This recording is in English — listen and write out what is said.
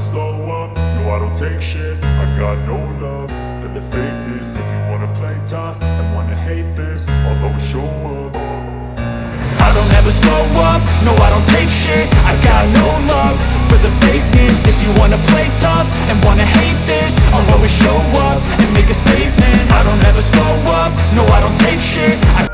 slow up, no I don't take shit. I got no love for the fakeness. If you wanna play tough and wanna hate this, I'll always show up. I don't ever slow up, no I don't take shit. I got no love for the fakeness. If you wanna play tough and wanna hate this, I'll always show up and make a statement. I don't ever slow up, no I don't take shit.